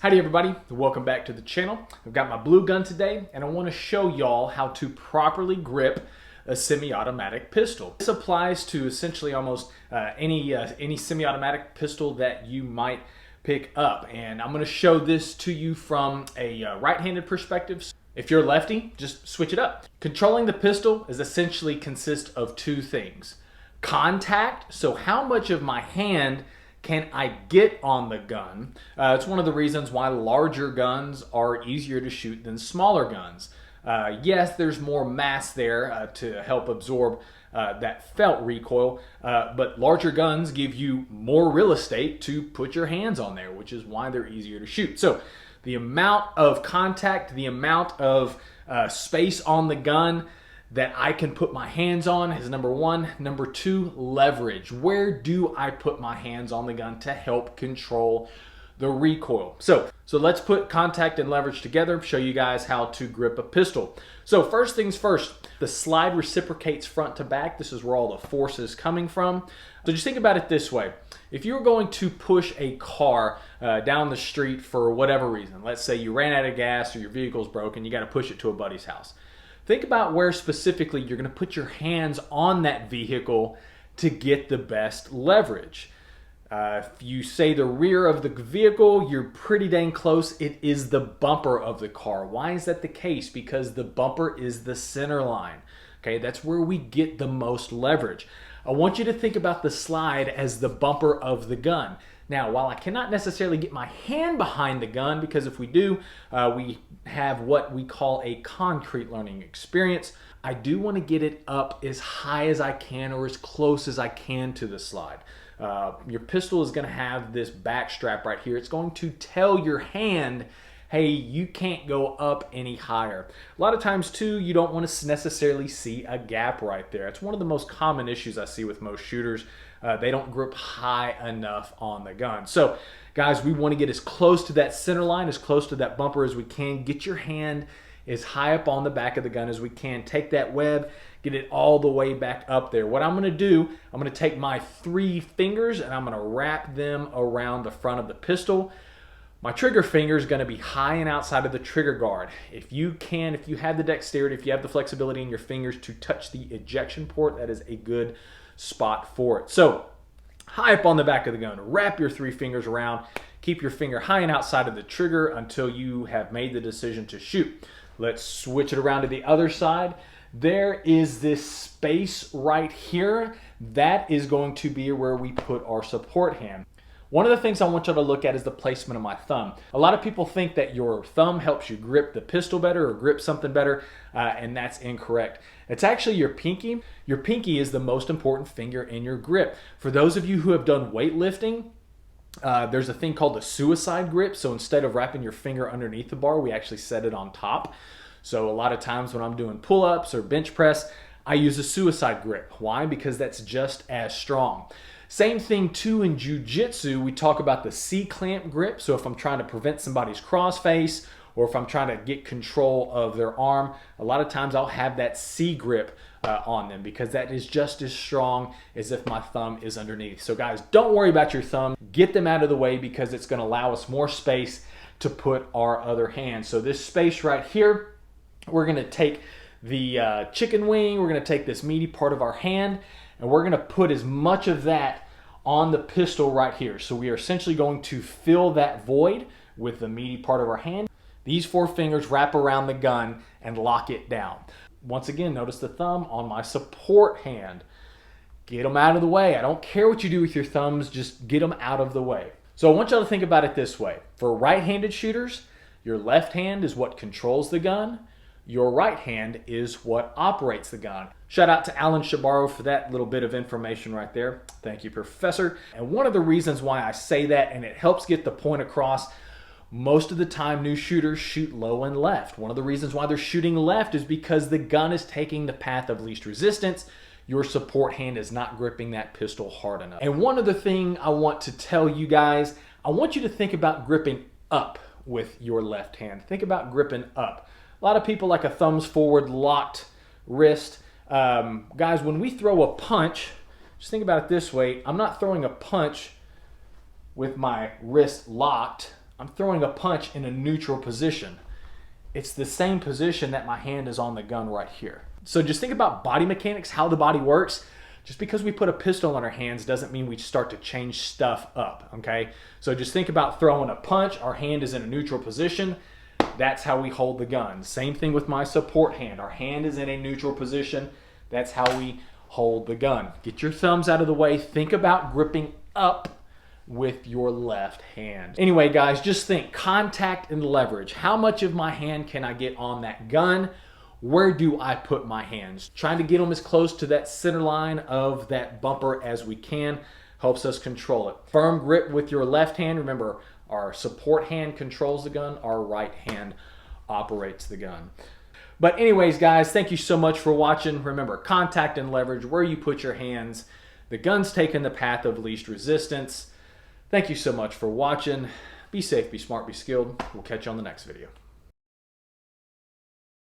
Howdy everybody, welcome back to the channel. I've got my blue gun today and I want to show y'all how to properly grip a semi-automatic pistol. This applies to essentially almost any semi-automatic pistol that you might pick up, and I'm going to show this to you from a right-handed perspective. If you're a lefty, just switch it up. Controlling the pistol is essentially consists of two things. Contact, so how much of my hand can I get on the gun? It's one of the reasons why larger guns are easier to shoot than smaller guns. Yes, there's more mass there to help absorb that felt recoil, but larger guns give you more real estate to put your hands on there, which is why they're easier to shoot. So the amount of contact, the amount of space on the gun that I can put my hands on is number one. Number two, leverage. Where do I put my hands on the gun to help control the recoil? So let's put contact and leverage together, show you guys how to grip a pistol. So first things first, the slide reciprocates front to back. This is where all the force is coming from. So just think about it this way. If you're going to push a car down the street for whatever reason, let's say you ran out of gas or your vehicle's broken, you got to push it to a buddy's house. Think about where specifically you're going to put your hands on that vehicle to get the best leverage. If you say the rear of the vehicle, you're pretty dang close. It is the bumper of the car. Why is that the case? Because the bumper is the center line. Okay, that's where we get the most leverage. I want you to think about the slide as the bumper of the gun. Now, while I cannot necessarily get my hand behind the gun, because if we do, we have what we call a concrete learning experience, I do want to get it up as high as I can or as close as I can to the slide. Your pistol is going to have this back strap right here. It's going to tell your hand, hey, you can't go up any higher. A lot of times too, you don't want to necessarily see a gap right there. It's one of the most common issues I see with most shooters. They don't grip high enough on the gun. So guys, we want to get as close to that center line, as close to that bumper as we can. Get your hand as high up on the back of the gun as we can. Take that web, get it all the way back up there. What I'm going to do, I'm going to take my 3 fingers and I'm going to wrap them around the front of the pistol. My trigger finger is going to be high and outside of the trigger guard. If you have the dexterity, if you have the flexibility in your fingers to touch the ejection port, that is a good spot for it. So high up on the back of the gun, wrap your 3 fingers around, keep your finger high and outside of the trigger until you have made the decision to shoot. Let's switch it around to the other side. There is this space right here. That is going to be where we put our support hand. One of the things I want you to look at is the placement of my thumb. A lot of people think that your thumb helps you grip the pistol better or grip something better, and that's incorrect. It's actually your pinky. Your pinky is the most important finger in your grip. For those of you who have done weightlifting, there's a thing called the suicide grip. So instead of wrapping your finger underneath the bar, we actually set it on top. So a lot of times when I'm doing pull-ups or bench press, I use a suicide grip. Why? Because that's just as strong. Same thing too in jiu-jitsu, we talk about the C-clamp grip. So if I'm trying to prevent somebody's crossface or if I'm trying to get control of their arm, a lot of times I'll have that C grip on them because that is just as strong as if my thumb is underneath. So guys, don't worry about your thumb. Get them out of the way because it's going to allow us more space to put our other hand. So this space right here, we're going to take the chicken wing, we're going to take this meaty part of our hand, and we're going to put as much of that on the pistol right here. So we are essentially going to fill that void with the meaty part of our hand. These 4 fingers wrap around the gun and lock it down. Once again, notice the thumb on my support hand. Get them out of the way. I don't care what you do with your thumbs, just get them out of the way. So I want y'all to think about it this way. For right-handed shooters, your left hand is what controls the gun. Your right hand is what operates the gun. Shout out to Alan Shabaro for that little bit of information right there. Thank you, Professor. And one of the reasons why I say that, and it helps get the point across, most of the time new shooters shoot low and left. One of the reasons why they're shooting left is because the gun is taking the path of least resistance. Your support hand is not gripping that pistol hard enough. And one other thing I want to tell you guys, I want you to think about gripping up with your left hand. Think about gripping up. A lot of people like a thumbs forward locked wrist. Guys, when we throw a punch, just think about it this way. I'm not throwing a punch with my wrist locked. I'm throwing a punch in a neutral position. It's the same position that my hand is on the gun right here. So just think about body mechanics, how the body works. Just because we put a pistol on our hands doesn't mean we start to change stuff up, okay? So just think about throwing a punch. Our hand is in a neutral position. That's how we hold the gun. Same thing with my support hand. Our hand is in a neutral position. That's how we hold the gun. Get your thumbs out of the way. Think about gripping up with your left hand. Anyway, guys, just think contact and leverage. How much of my hand can I get on that gun? Where do I put my hands? Trying to get them as close to that center line of that bumper as we can helps us control it. Firm grip with your left hand. Remember, our support hand controls the gun. Our right hand operates the gun. But anyways, guys, thank you so much for watching. Remember, contact and leverage, where you put your hands. The gun's taking the path of least resistance. Thank you so much for watching. Be safe, be smart, be skilled. We'll catch you on the next video.